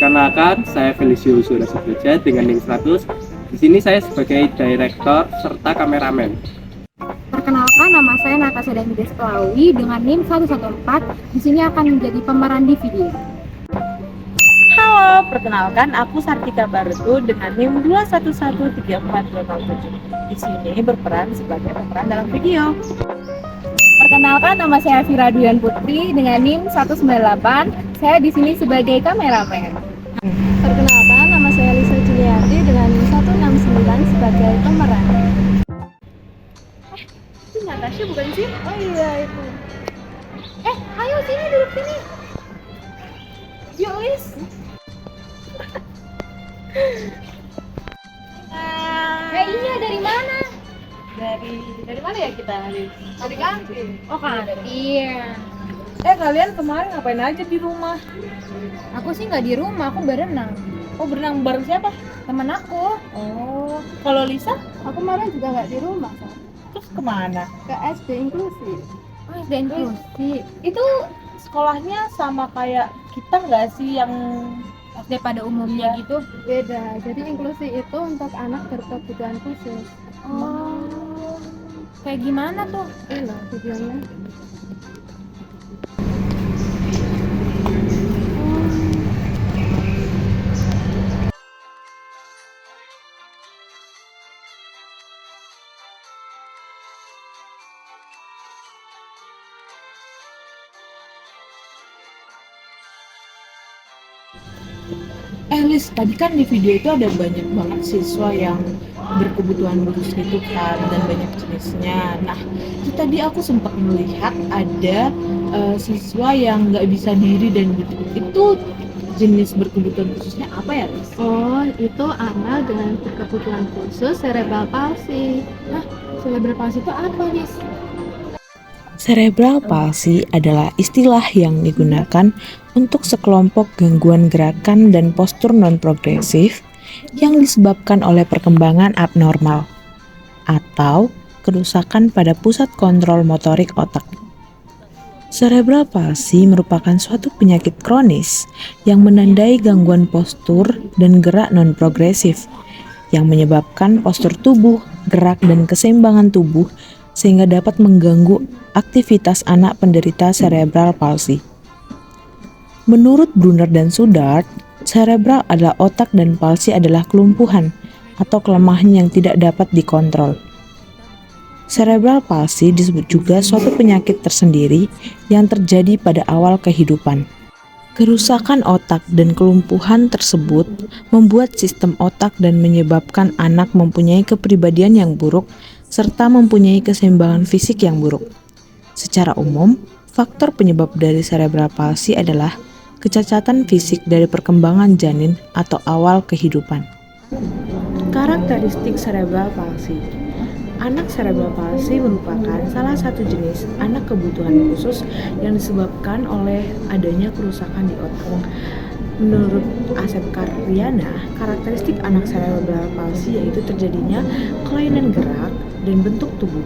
Perkenalkan, saya Felicius Surasudja dengan NIM 100. Di sini saya sebagai direktur serta kameramen. Perkenalkan, nama saya Natasha Damides Pelawi dengan NIM 114. Di sini akan menjadi pemeran di video. Halo, perkenalkan aku Sartika Barutu dengan NIM 21134207. Di sini berperan sebagai pemeran dalam video. Perkenalkan, nama saya Vira Duyan Putri dengan NIM 198. Saya di sini sebagai kameramen. Perkenalkan, nama saya Lisa Juliarti dengan NIM 169 sebagai pemeran. Itu Natasha bukan sih? Oh iya itu. Ayo sini, duduk sini. Yuk, Lis. Iya, dari mana? Dari mana ya kita, Lis? Dari kantin. Oh, kantin. Kalian kemarin ngapain aja di rumah? Aku sih nggak di rumah, aku berenang. Oh, berenang bareng siapa? Temen aku. Oh, kalau Lisa Aku kemarin juga nggak di rumah, Kak. terus kemana? Ke SD inklusi. Oh, SD inklusi. Itu sekolahnya sama kayak kita nggak sih yang SD pada umumnya Iya. gitu. Beda. Jadi inklusi itu untuk anak berkebutuhan khusus. Oh. Kayak gimana tuh? Ini loh videonya. Lis, tadi kan di video itu ada banyak banget siswa yang berkebutuhan khusus gitu kan, dan banyak jenisnya. Nah, itu tadi aku sempat melihat ada siswa yang nggak bisa diri dan duduk. Itu jenis berkebutuhan khususnya apa ya, Lis? Oh, itu anak dengan berkebutuhan khusus cerebral palsy. Cerebral palsy itu apa, Nis? Cerebral palsy adalah istilah yang digunakan untuk sekelompok gangguan gerakan dan postur non-progresif yang disebabkan oleh perkembangan abnormal atau kerusakan pada pusat kontrol motorik otak. Cerebral palsy merupakan suatu penyakit kronis yang menandai gangguan postur dan gerak non-progresif yang menyebabkan postur tubuh, gerak, dan keseimbangan tubuh sehingga dapat mengganggu aktivitas anak penderita cerebral palsy. Menurut Brunner dan Sudart, cerebral adalah otak dan palsy adalah kelumpuhan atau kelemahan yang tidak dapat dikontrol. Cerebral palsy disebut juga suatu penyakit tersendiri yang terjadi pada awal kehidupan. Kerusakan otak dan kelumpuhan tersebut membuat sistem otak dan menyebabkan anak mempunyai kepribadian yang buruk serta mempunyai keseimbangan fisik yang buruk. Secara umum, faktor penyebab dari cerebral palsy adalah kecacatan fisik dari perkembangan janin atau awal kehidupan. Karakteristik cerebral palsy. Anak cerebral palsy merupakan salah satu jenis anak kebutuhan khusus yang disebabkan oleh adanya kerusakan di otak. Menurut Asep Karyana, karakteristik anak cerebral palsy yaitu terjadinya kelainan gerak dan bentuk tubuh,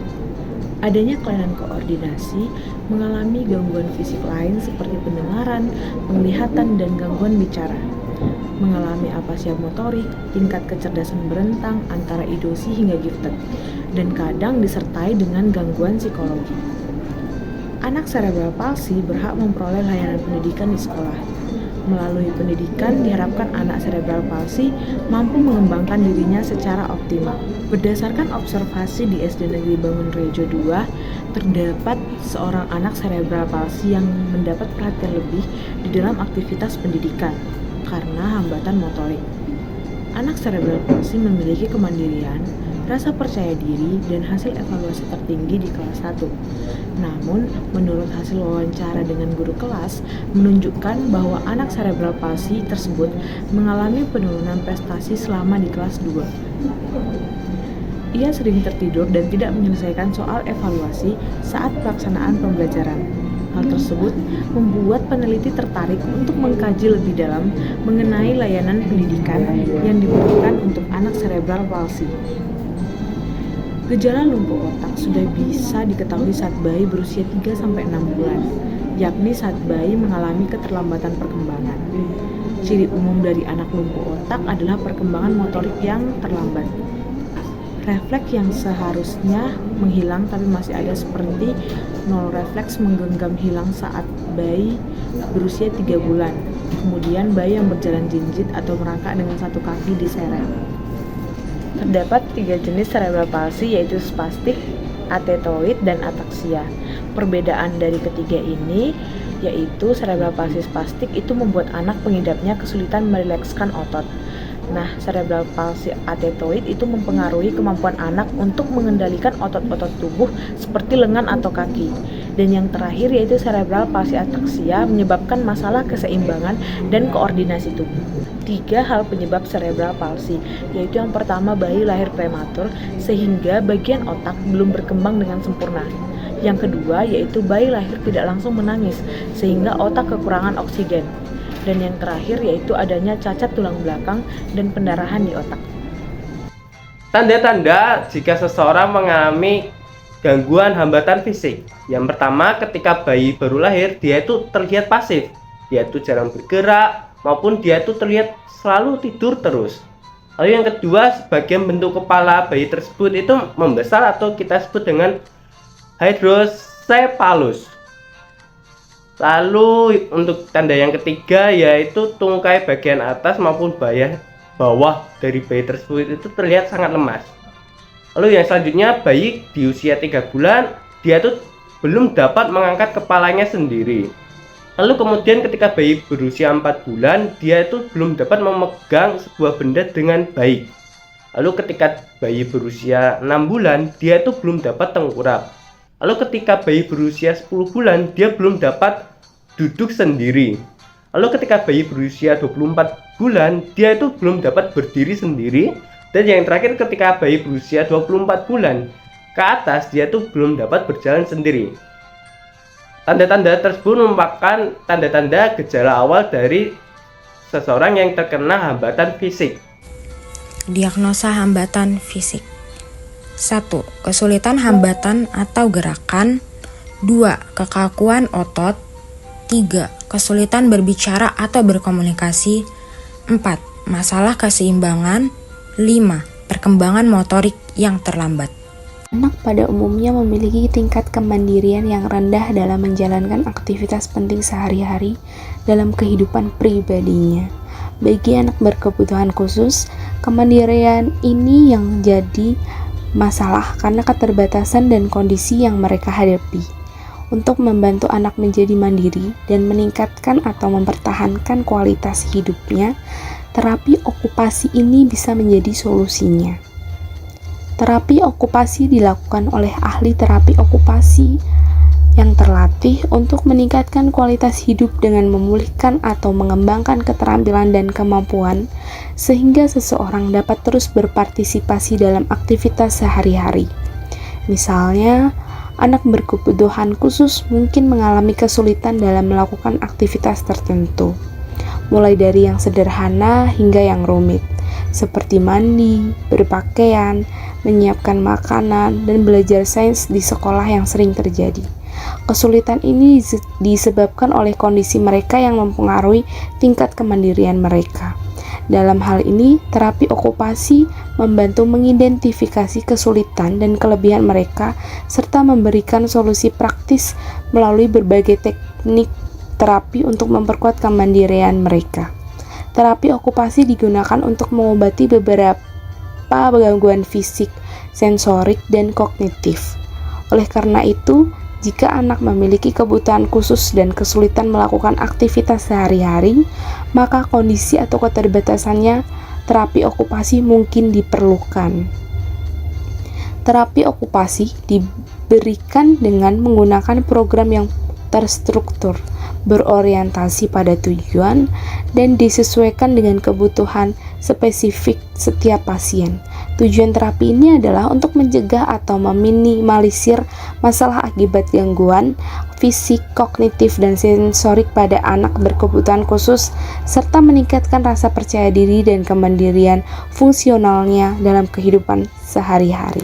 adanya kelainan koordinasi, mengalami gangguan fisik lain seperti pendengaran, penglihatan, dan gangguan bicara, mengalami apasia motorik, tingkat kecerdasan berentang antara idosi hingga gifted, dan kadang disertai dengan gangguan psikologi. Anak cerebral palsy berhak memperoleh layanan pendidikan di sekolah. Melalui pendidikan, diharapkan anak cerebral palsy mampu mengembangkan dirinya secara optimal. Berdasarkan observasi di SD Negeri Bangunrejo 2, terdapat seorang anak cerebral palsy yang mendapat perhatian lebih di dalam aktivitas pendidikan karena hambatan motorik. Anak cerebral palsy memiliki kemandirian, rasa percaya diri, dan hasil evaluasi tertinggi di kelas 1. Namun, menurut hasil wawancara dengan guru kelas, menunjukkan bahwa anak cerebral palsy tersebut mengalami penurunan prestasi selama di kelas 2. Ia sering tertidur dan tidak menyelesaikan soal evaluasi saat pelaksanaan pembelajaran. Hal tersebut membuat peneliti tertarik untuk mengkaji lebih dalam mengenai layanan pendidikan yang dibutuhkan untuk anak cerebral palsy. Gejala lumpuh otak sudah bisa diketahui saat bayi berusia 3-6 bulan, yakni saat bayi mengalami keterlambatan perkembangan. Ciri umum dari anak lumpuh otak adalah perkembangan motorik yang terlambat. Refleks yang seharusnya menghilang tapi masih ada seperti nol refleks menggenggam hilang saat bayi berusia 3 bulan. Kemudian bayi yang berjalan jinjit atau merangkak dengan satu kaki diseret. Terdapat 3 jenis cerebral palsy yaitu spastik, atetoid, dan ataksia. Perbedaan dari ketiga ini yaitu cerebral palsy spastik itu membuat anak pengidapnya kesulitan merilekskan otot. Nah, cerebral palsy atetoid itu mempengaruhi kemampuan anak untuk mengendalikan otot-otot tubuh seperti lengan atau kaki. Dan yang terakhir yaitu cerebral palsy ataksia menyebabkan masalah keseimbangan dan koordinasi tubuh. 3 hal penyebab cerebral palsy, yaitu yang pertama bayi lahir prematur sehingga bagian otak belum berkembang dengan sempurna. Yang kedua yaitu bayi lahir tidak langsung menangis sehingga otak kekurangan oksigen. Dan yang terakhir yaitu adanya cacat tulang belakang dan pendarahan di otak. Tanda-tanda jika seseorang mengalami gangguan hambatan fisik. Yang pertama, ketika bayi baru lahir, dia itu terlihat pasif. Dia itu jarang bergerak, maupun dia itu terlihat selalu tidur terus. Lalu yang kedua, sebagian bentuk kepala bayi tersebut itu membesar atau kita sebut dengan hydrocephalus. Lalu untuk tanda yang ketiga yaitu tungkai bagian atas maupun bawah dari bayi tersebut itu terlihat sangat lemas. Lalu yang selanjutnya, bayi di usia 3 bulan dia itu belum dapat mengangkat kepalanya sendiri. Lalu kemudian ketika bayi berusia 4 bulan dia itu belum dapat memegang sebuah benda dengan baik. Lalu ketika bayi berusia 6 bulan dia itu belum dapat tengkurap. Lalu ketika bayi berusia 10 bulan dia belum dapat duduk sendiri. Lalu ketika bayi berusia 24 bulan dia itu belum dapat berdiri sendiri. Dan yang terakhir ketika bayi berusia 24 bulan ke atas dia itu belum dapat berjalan sendiri. Tanda-tanda tersebut merupakan tanda-tanda gejala awal dari seseorang yang terkena hambatan fisik. Diagnosa hambatan fisik. 1. Kesulitan hambatan atau gerakan. 2. Kekakuan otot. 3. Kesulitan berbicara atau berkomunikasi. 4. Masalah keseimbangan. 5. Perkembangan motorik yang terlambat. Anak pada umumnya memiliki tingkat kemandirian yang rendah dalam menjalankan aktivitas penting sehari-hari dalam kehidupan pribadinya. Bagi anak berkebutuhan khusus, kemandirian ini yang jadi masalah karena keterbatasan dan kondisi yang mereka hadapi. Untuk membantu anak menjadi mandiri dan meningkatkan atau mempertahankan kualitas hidupnya, terapi okupasi ini bisa menjadi solusinya. Terapi okupasi dilakukan oleh ahli terapi okupasi yang terlatih untuk meningkatkan kualitas hidup dengan memulihkan atau mengembangkan keterampilan dan kemampuan sehingga seseorang dapat terus berpartisipasi dalam aktivitas sehari-hari. Misalnya, anak berkebutuhan khusus mungkin mengalami kesulitan dalam melakukan aktivitas tertentu, mulai dari yang sederhana hingga yang rumit, seperti mandi, berpakaian, menyiapkan makanan, dan belajar sains di sekolah yang sering terjadi. Kesulitan ini disebabkan oleh kondisi mereka yang mempengaruhi tingkat kemandirian mereka. Dalam hal ini, terapi okupasi membantu mengidentifikasi kesulitan dan kelebihan mereka serta memberikan solusi praktis melalui berbagai teknik terapi untuk memperkuat kemandirian mereka. Terapi okupasi digunakan untuk mengobati beberapa gangguan fisik, sensorik, dan kognitif. Oleh karena itu, jika anak memiliki kebutuhan khusus dan kesulitan melakukan aktivitas sehari-hari, maka kondisi atau keterbatasannya terapi okupasi mungkin diperlukan. Terapi okupasi diberikan dengan menggunakan program yang terstruktur, berorientasi pada tujuan, dan disesuaikan dengan kebutuhan spesifik setiap pasien. Tujuan terapi ini adalah untuk mencegah atau meminimalisir masalah akibat gangguan fisik, kognitif, dan sensorik pada anak berkebutuhan khusus, serta meningkatkan rasa percaya diri dan kemandirian fungsionalnya dalam kehidupan sehari-hari.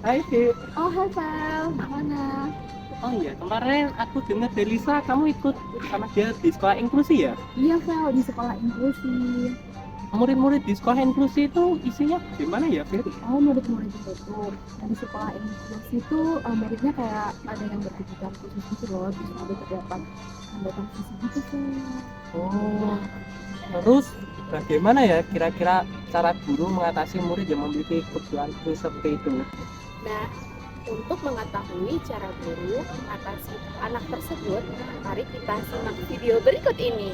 Hai, Ki. Oh, hai Val, mana? Oh iya, kemarin aku dengar dari Lisa kamu ikut sama dia di sekolah inklusi ya? Iya, Vel, di sekolah inklusi. Murid-murid di sekolah inklusi itu isinya gimana ya, Fir? Oh, murid-murid itu di sekolah inklusi itu muridnya kayak ada yang berkebutuhan khusus gitu loh, terus ada terdapat hambatan fisik gitu sih. Oh, terus bagaimana ya kira-kira cara guru mengatasi murid yang memiliki kebutuhan khusus seperti itu? Nah, untuk mengetahui cara guru mengatasi anak tersebut, mari kita simak video berikut ini.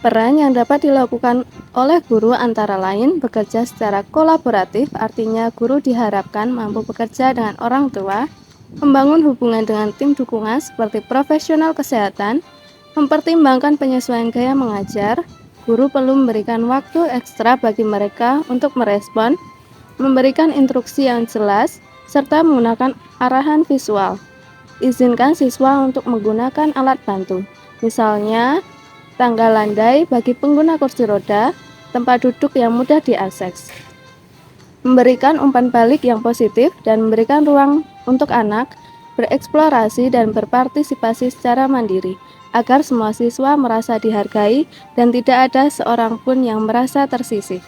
Peran yang dapat dilakukan oleh guru antara lain bekerja secara kolaboratif, artinya guru diharapkan mampu bekerja dengan orang tua, membangun hubungan dengan tim dukungan seperti profesional kesehatan, mempertimbangkan penyesuaian gaya mengajar. Guru perlu memberikan waktu ekstra bagi mereka untuk merespon, memberikan instruksi yang jelas, serta menggunakan arahan visual. Izinkan siswa untuk menggunakan alat bantu, misalnya tangga landai bagi pengguna kursi roda, tempat duduk yang mudah diakses. Memberikan umpan balik yang positif dan memberikan ruang untuk anak bereksplorasi dan berpartisipasi secara mandiri, agar semua siswa merasa dihargai dan tidak ada seorang pun yang merasa tersisih.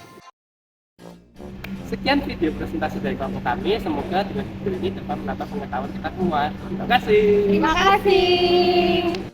Sekian video presentasi dari kelompok kami. Semoga dengan video ini dapat menambah pengetahuan kita semua. Terima kasih. Terima kasih.